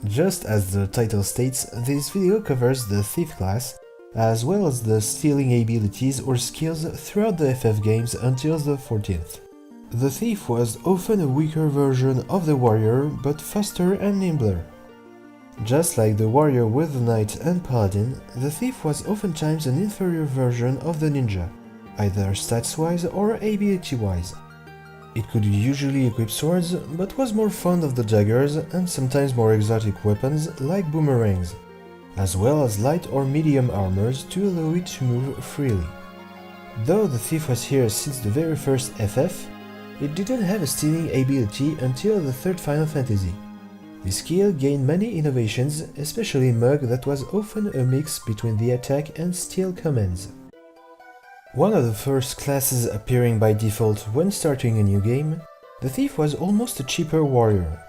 Just as the title states, this video covers the Thief class, as well as the stealing abilities or skills throughout the FF games until the 14th. The Thief was often a weaker version of the Warrior, but faster and nimbler. Just like the Warrior with the Knight and Paladin, the Thief was oftentimes an inferior version of the Ninja, either stats-wise or ability-wise. It could usually equip swords, but was more fond of the daggers and sometimes more exotic weapons like boomerangs, as well as light or medium armors to allow it to move freely. Though the Thief was here since the very first FF, it didn't have a stealing ability until the third Final Fantasy. This skill gained many innovations, especially Moogle that was often a mix between the attack and steal commands. One of the first classes appearing by default when starting a new game, the Thief was almost a cheaper warrior.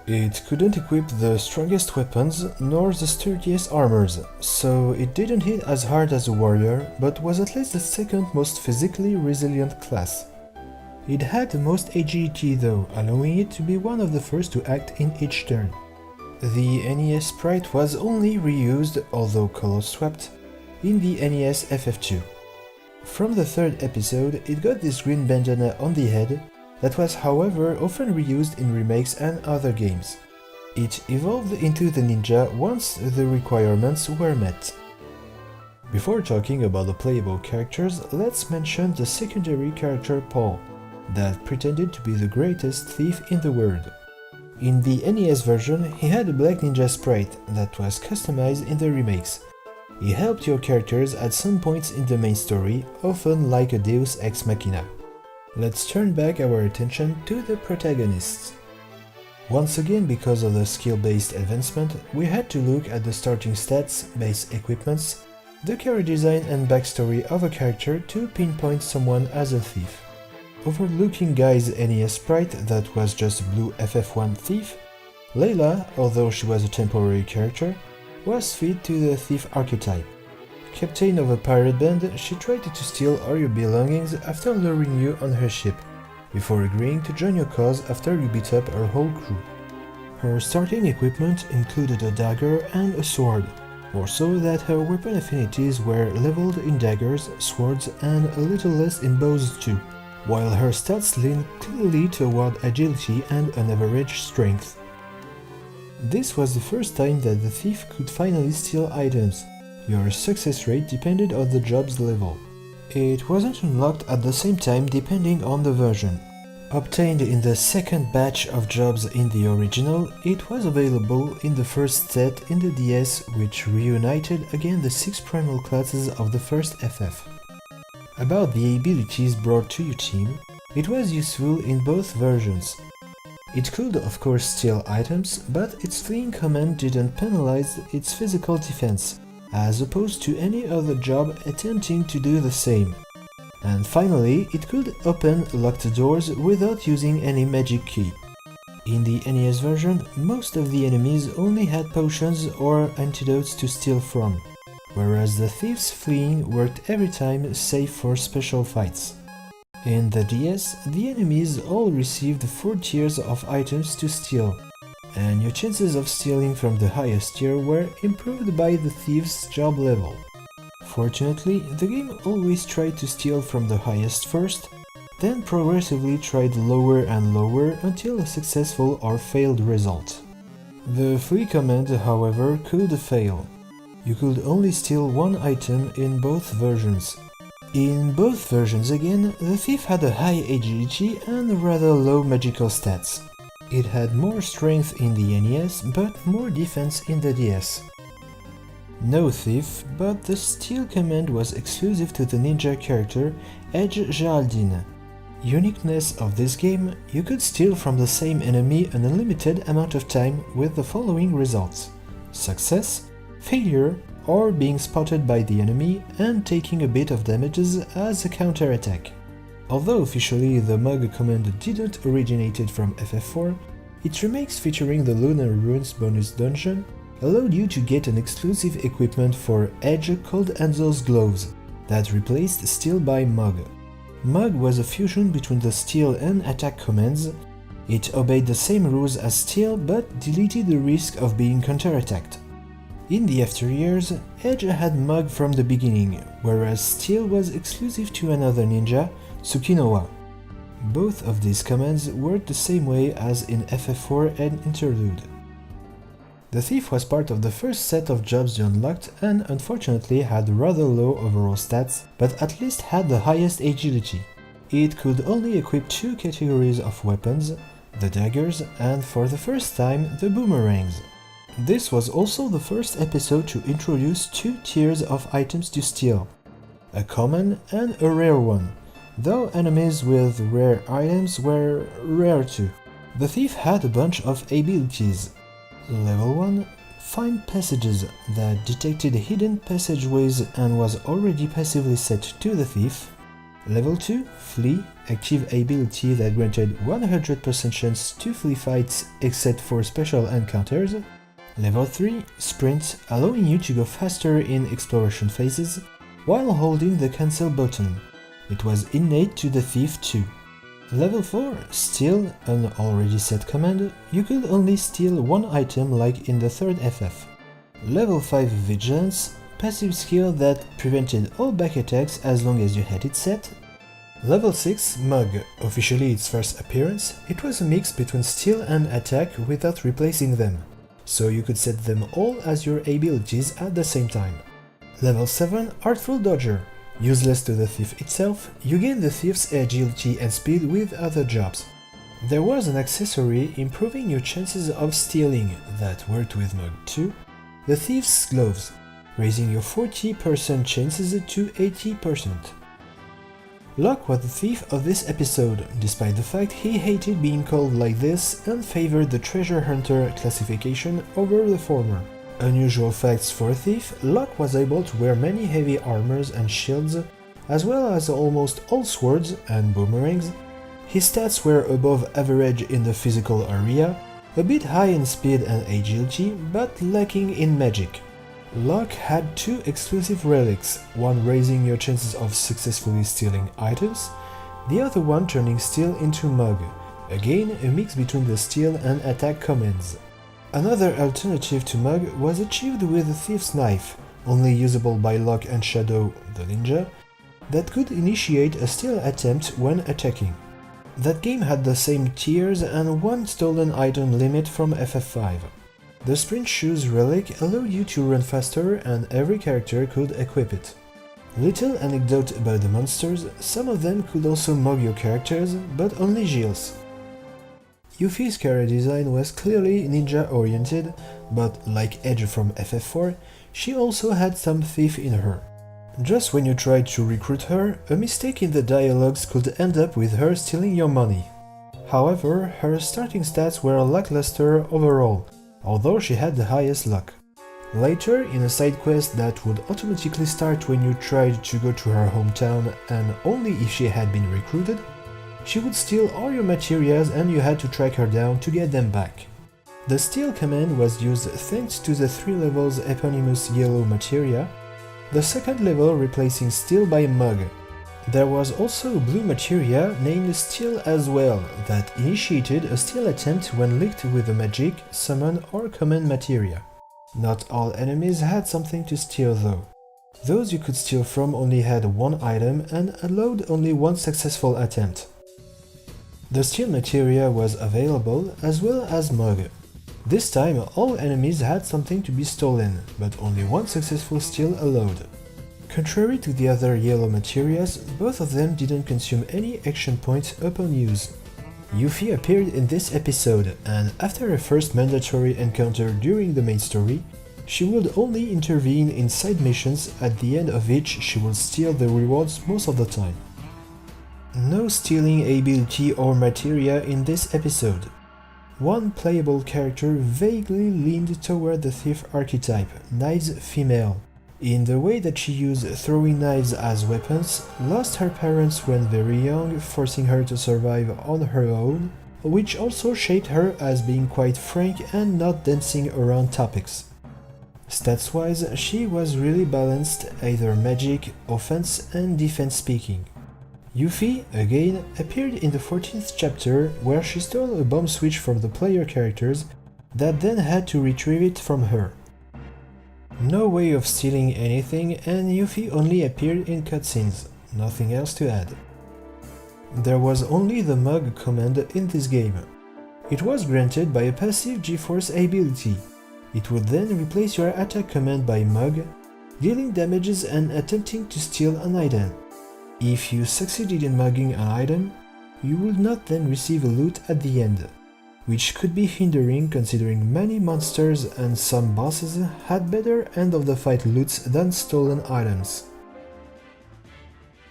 It couldn't equip the strongest weapons nor the sturdiest armors, so it didn't hit as hard as a warrior, but was at least the second most physically resilient class. It had the most agility though, allowing it to be one of the first to act in each turn. The NES sprite was only reused, although color swapped, in the NES FF2. From the third episode, it got this green bandana on the head that was however often reused in remakes and other games. It evolved into the ninja once the requirements were met. Before talking about the playable characters, let's mention the secondary character Paul, that pretended to be the greatest thief in the world. In the NES version, he had a black ninja sprite that was customized in the remakes. He helped your characters at some points in the main story, often like a Deus Ex Machina. Let's turn back our attention to the protagonists. Once again, because of the skill-based advancement, we had to look at the starting stats, base equipments, the character design and backstory of a character to pinpoint someone as a thief. Overlooking Guy's NES sprite that was just a blue FF1 thief, Layla, although she was a temporary character, was fit to the thief archetype. Captain of a pirate band, she tried to steal all your belongings after luring you on her ship, before agreeing to join your cause after you beat up her whole crew. Her starting equipment included a dagger and a sword, more so that her weapon affinities were leveled in daggers, swords and a little less in bows too, while her stats leaned clearly toward agility and an average strength. This was the first time that the thief could finally steal items. Your success rate depended on the job's level. It wasn't unlocked at the same time depending on the version. Obtained in the second batch of jobs in the original, it was available in the first set in the DS, which reunited again the 6 primal classes of the first FF. About the abilities brought to your team, it was useful in both versions. It could of course steal items, but its fleeing command didn't penalize its physical defense, as opposed to any other job attempting to do the same. And finally, it could open locked doors without using any magic key. In the NES version, most of the enemies only had potions or antidotes to steal from, whereas the thief's fleeing worked every time save for special fights. In the DS, the enemies all received 4 tiers of items to steal, and your chances of stealing from the highest tier were improved by the thief's job level. Fortunately, the game always tried to steal from the highest first, then progressively tried lower and lower until a successful or failed result. The flee command, however, could fail. You could only steal 1 item in both versions. In both versions again, the thief had a high agility and rather low magical stats. It had more strength in the NES, but more defense in the DS. No thief, but the steal command was exclusive to the ninja character Edge Geraldine. Uniqueness of this game, you could steal from the same enemy an unlimited amount of time with the following results: success, failure, or being spotted by the enemy and taking a bit of damages as a counter-attack. Although officially the Moogle command didn't originate from FF4, its remakes featuring the Lunar Ruins bonus dungeon allowed you to get an exclusive equipment for Edge called Anzo's Gloves that replaced Steal by Moogle. Moogle was a fusion between the steal and attack commands, It obeyed the same rules as Steel but deleted the risk of being counterattacked. In the after years, Edge had Mug from the beginning, whereas Steel was exclusive to another ninja, Tsukinowa. Both of these commands worked the same way as in FF4 and Interlude. The Thief was part of the first set of jobs you unlocked and unfortunately had rather low overall stats, but at least had the highest agility. It could only equip 2 categories of weapons, the daggers and for the first time the boomerangs. This was also the first episode to introduce 2 tiers of items to steal, a common and a rare one, though enemies with rare items were rare too. The Thief had a bunch of abilities. Level 1, Find Passages, that detected hidden passageways and was already passively set to the Thief. Level 2, Flee, active ability that granted 100% chance to flee fights except for special encounters. Level 3, Sprint, allowing you to go faster in exploration phases while holding the cancel button. It was innate to the Thief too. Level 4, Steal, an already set command, you could only steal 1 item like in the 3rd FF. Level 5, Vigilance, passive skill that prevented all back attacks as long as you had it set. Level 6, Mug, officially its first appearance, it was a mix between steal and attack without replacing them, so you could set them all as your abilities at the same time. Level 7, Artful Dodger. Useless to the Thief itself, you gain the Thief's agility and speed with other jobs. There was an accessory improving your chances of stealing that worked with Mug too, the Thief's Gloves, raising your 40% chances to 80%. Locke was the thief of this episode, despite the fact he hated being called like this and favored the treasure hunter classification over the former. Unusual facts for a thief, Locke was able to wear many heavy armors and shields, as well as almost all swords and boomerangs. His stats were above average in the physical area, a bit high in speed and agility, but lacking in magic. Locke had 2 exclusive relics, one raising your chances of successfully stealing items, the other one turning steal into Mug, again a mix between the steal and attack commands. Another alternative to Mug was achieved with the Thief's Knife, only usable by Locke and Shadow, the ninja, that could initiate a steal attempt when attacking. That game had the same tiers and 1 stolen item limit from FF5. The Sprint Shoes relic allowed you to run faster and every character could equip it. Little anecdote about the monsters, some of them could also mug your characters, but only Gilles. Yuffie's character design was clearly ninja-oriented, but like Edge from FF4, she also had some thief in her. Just when you tried to recruit her, a mistake in the dialogues could end up with her stealing your money. However, her starting stats were lackluster overall, although she had the highest luck. Later, in a side quest that would automatically start when you tried to go to her hometown and only if she had been recruited, she would steal all your materials and you had to track her down to get them back. The steal command was used thanks to the 3 levels eponymous yellow materia, the 2nd level replacing steal by Mug. There was also a blue materia named Steal as well, that initiated a steal attempt when linked with a magic, summon or command materia. Not all enemies had something to steal though. Those you could steal from only had 1 item and allowed only 1 successful attempt. The steal materia was available as well as Mug. This time all enemies had something to be stolen, but only 1 successful steal allowed. Contrary to the other yellow materias, both of them didn't consume any action points upon use. Yuffie appeared in this episode, and after a first mandatory encounter during the main story, she would only intervene in side missions at the end of which she would steal the rewards most of the time. No stealing ability or materia in this episode. One playable character vaguely leaned toward the thief archetype, Knives Female, in the way that she used throwing knives as weapons, lost her parents when very young, forcing her to survive on her own, which also shaped her as being quite frank and not dancing around topics. Stats-wise, she was really balanced, either magic, offense and defense speaking. Yuffie, again, appeared in the 14th chapter where she stole a bomb switch from the player characters that then had to retrieve it from her. No way of stealing anything, and Yuffie only appeared in cutscenes, nothing else to add. There was only the Mug command in this game. It was granted by a passive G-Force ability. It would then replace your attack command by Mug, dealing damages and attempting to steal an item. If you succeeded in mugging an item, you would not then receive a loot at the end, which could be hindering considering many monsters and some bosses had better end of the fight loots than stolen items.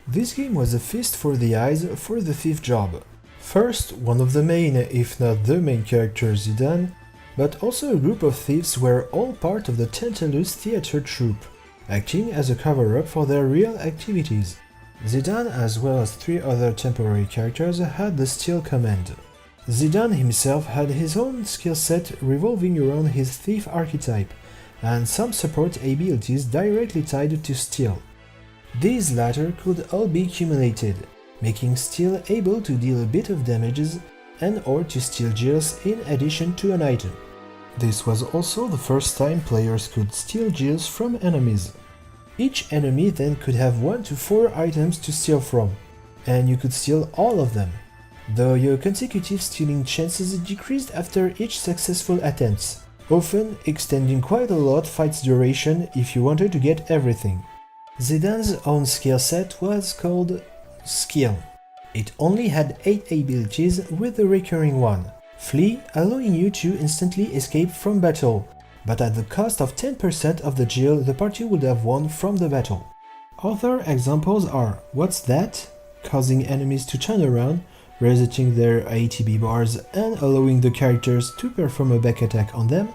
This game was a feast for the eyes for the thief job. First, one of the main, if not the main character Zidane, but also a group of thieves were all part of the Tantalus theater troupe, acting as a cover-up for their real activities. Zidane, as well as 3 other temporary characters, had the steal command. Zidane himself had his own skill set revolving around his thief archetype, and some support abilities directly tied to steal. These latter could all be cumulated, making steal able to deal a bit of damages and or to steal gears in addition to an item. This was also the first time players could steal gears from enemies. Each enemy then could have 1 to 4 items to steal from, and you could steal all of them, though your consecutive stealing chances decreased after each successful attempt, often extending quite a lot fight's duration if you wanted to get everything. Zidane's own skill set was called Skill. It only had 8 abilities with the recurring one, Flee, allowing you to instantly escape from battle, but at the cost of 10% of the gil the party would have won from the battle. Other examples are What's That?, causing enemies to turn around, resetting their ATB bars and allowing the characters to perform a back attack on them,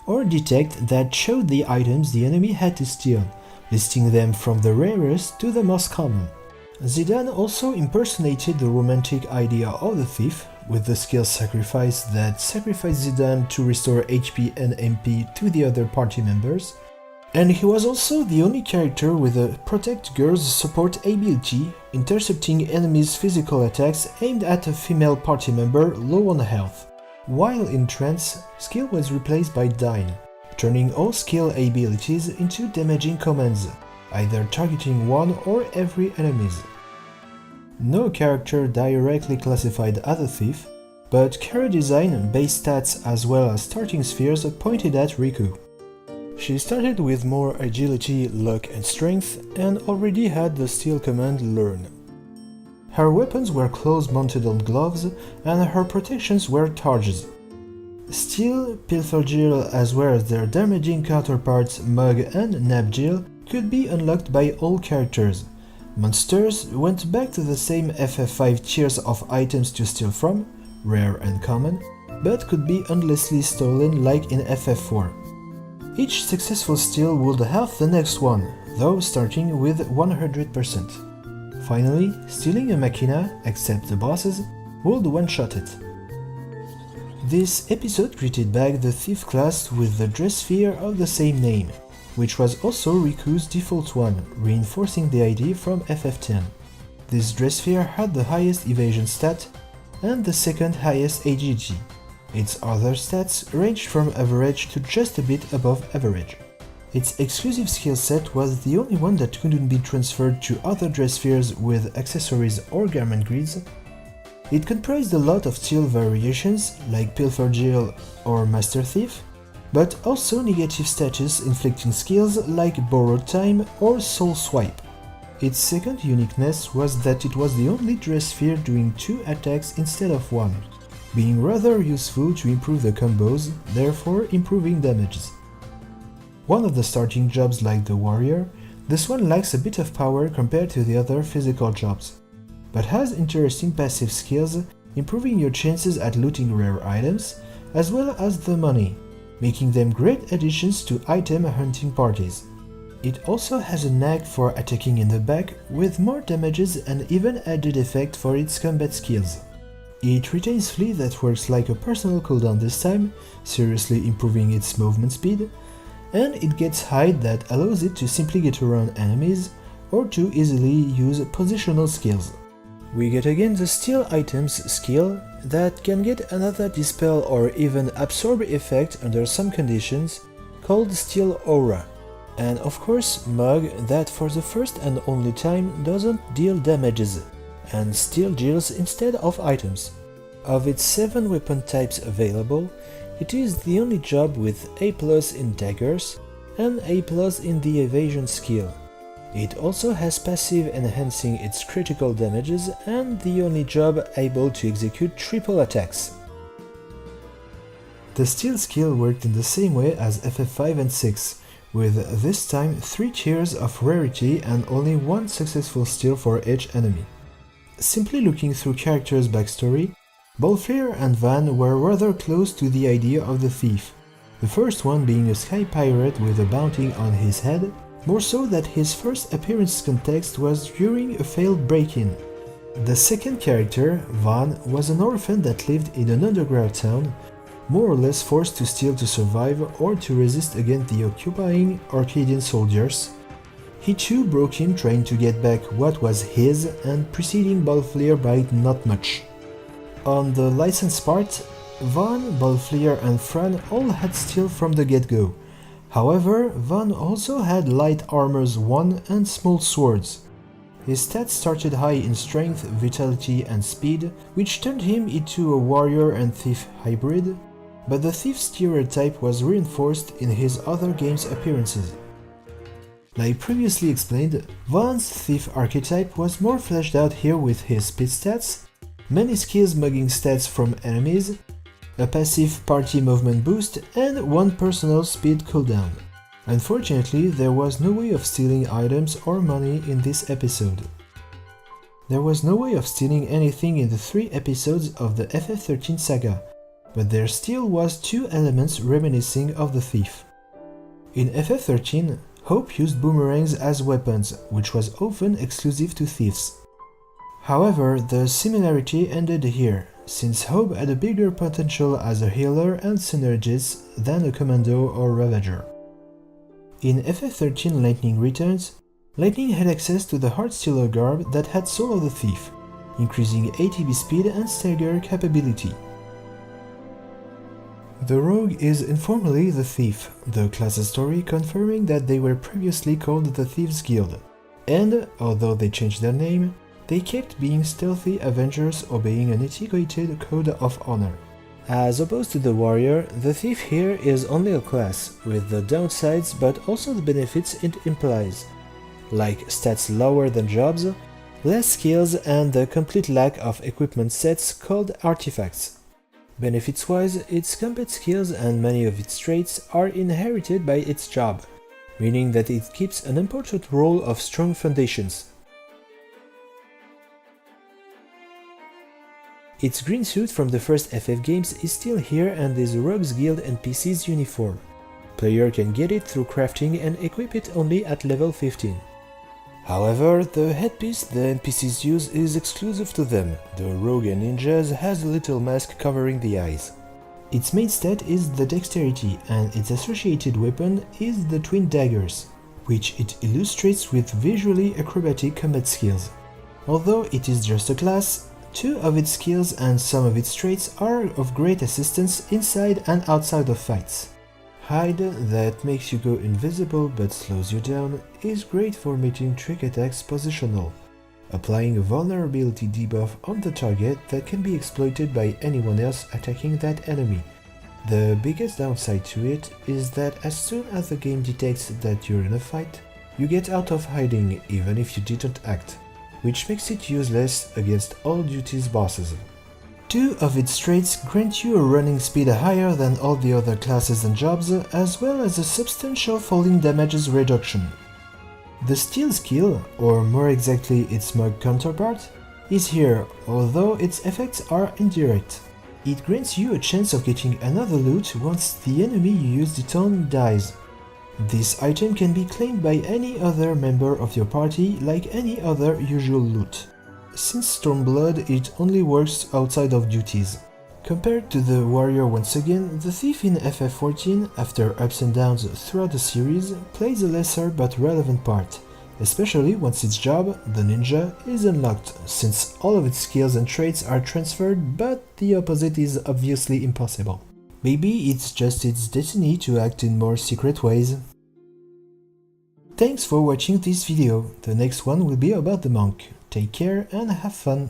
or Detect that showed the items the enemy had to steal, listing them from the rarest to the most common. Zidane also impersonated the romantic idea of the thief, with the skill Sacrifice that sacrificed Zidane to restore HP and MP to the other party members, and he was also the only character with a Protect Girls support ability, intercepting enemies' physical attacks aimed at a female party member low on health. While in Trance, skill was replaced by Dyne, turning all skill abilities into damaging commands, either targeting one or every enemies. No character directly classified as a thief, but character design, base stats as well as starting spheres pointed at Riku. She started with more agility, luck and strength, and already had the steal command learn. Her weapons were claws mounted on gloves, and her protections were targes. Steel, Pilfergil as well as their damaging counterparts Mug and Nabgil could be unlocked by all characters. Monsters went back to the same FF5 tiers of items to steal from, rare and common, but could be endlessly stolen like in FF4. Each successful steal would halve the next one, though starting with 100%. Finally, stealing a machina, except the bosses, would one-shot it. This episode greeted back the Thief class with the dress sphere of the same name, which was also Riku's default one, reinforcing the idea from FF10. This dress sphere had the highest evasion stat and the second highest agility. Its other stats ranged from average to just a bit above average. Its exclusive skill set was the only one that couldn't be transferred to other dress spheres with accessories or garment grids. It comprised a lot of steal variations like Pilfergil or Master Thief, but also negative status inflicting skills like Borrowed Time or Soul Swipe. Its second uniqueness was that it was the only dress sphere doing 2 attacks instead of 1, being rather useful to improve the combos, therefore improving damages. One of the starting jobs like the warrior, this one lacks a bit of power compared to the other physical jobs, but has interesting passive skills, improving your chances at looting rare items, as well as the money, making them great additions to item hunting parties. It also has a knack for attacking in the back with more damages and even added effect for its combat skills. It retains Flee that works like a personal cooldown this time, seriously improving its movement speed, and it gets Hide that allows it to simply get around enemies or to easily use positional skills. We get again the Steal Items skill that can get another Dispel or even Absorb effect under some conditions, called Steal Aura. And of course Moogle that for the first and only time doesn't deal damages, and still deals instead of items. Of its 7 weapon types available, it is the only job with A+ in daggers and A+ in the evasion skill. It also has passive enhancing its critical damages and the only job able to execute triple attacks. The Steal skill worked in the same way as FF5 and 6, with this time 3 tiers of rarity and only 1 successful steal for each enemy. Simply looking through characters' backstory, Baleflare and Van were rather close to the idea of the thief, the first one being a sky pirate with a bounty on his head, more so that his first appearance context was during a failed break-in. The second character, Van, was an orphan that lived in an underground town, more or less forced to steal to survive or to resist against the occupying Arcadian soldiers. He too broke in trying to get back what was his and preceding Baleflare by not much. On the license part, Van, Baleflare and Fran all had steal from the get-go. However, Van also had light armors 1 and small swords. His stats started high in strength, vitality and speed, which turned him into a warrior and thief hybrid, but the thief stereotype was reinforced in his other games' appearances. Like previously explained, Van's thief archetype was more fleshed out here with his speed stats, many skills mugging stats from enemies, a passive party movement boost, and 1 personal speed cooldown. Unfortunately, there was no way of stealing items or money in this episode. There was no way of stealing anything in the 3 episodes of the FF13 saga, but there still was 2 elements reminiscing of the thief. In FF13, Hope used boomerangs as weapons, which was often exclusive to thieves. However, the similarity ended here, since Hope had a bigger potential as a healer and synergist than a commando or ravager. In FF13 Lightning Returns, Lightning had access to the Heartstealer garb that had Soul of the Thief, increasing ATB speed and stagger capability. The Rogue is informally the Thief, the class story confirming that they were previously called the Thieves Guild, and, although they changed their name, they kept being stealthy Avengers obeying an etiquetted code of honor. As opposed to the Warrior, the Thief here is only a class, with the downsides but also the benefits it implies, like stats lower than jobs, less skills and the complete lack of equipment sets called artifacts. Benefits-wise, its combat skills and many of its traits are inherited by its job, meaning that it keeps an important role of strong foundations. Its green suit from the first FF games is still here and is a Rogues Guild NPC's uniform. Player can get it through crafting and equip it only at level 15. However, the headpiece the NPCs use is exclusive to them. The rogue and ninjas has a little mask covering the eyes. Its main stat is the dexterity and its associated weapon is the twin daggers, which it illustrates with visually acrobatic combat skills. Although it is just a class, 2 of its skills and some of its traits are of great assistance inside and outside of fights. Hide, that makes you go invisible but slows you down, is great for making trick attacks positional, applying a vulnerability debuff on the target that can be exploited by anyone else attacking that enemy. The biggest downside to it is that as soon as the game detects that you're in a fight, you get out of hiding even if you didn't act, which makes it useless against all duty's bosses. 2 of its traits grant you a running speed higher than all the other classes and jobs, as well as a substantial falling damages reduction. The Steal skill, or more exactly its Mug counterpart, is here, although its effects are indirect. It grants you a chance of getting another loot once the enemy you used it on dies. This item can be claimed by any other member of your party like any other usual loot. Since Stormblood, it only works outside of duties. Compared to the Warrior once again, the Thief in FF14, after ups and downs throughout the series, plays a lesser but relevant part, especially once its job, the ninja, is unlocked, since all of its skills and traits are transferred, but the opposite is obviously impossible. Maybe it's just its destiny to act in more secret ways. Thanks for watching this video, the next one will be about the monk. Take care and have fun!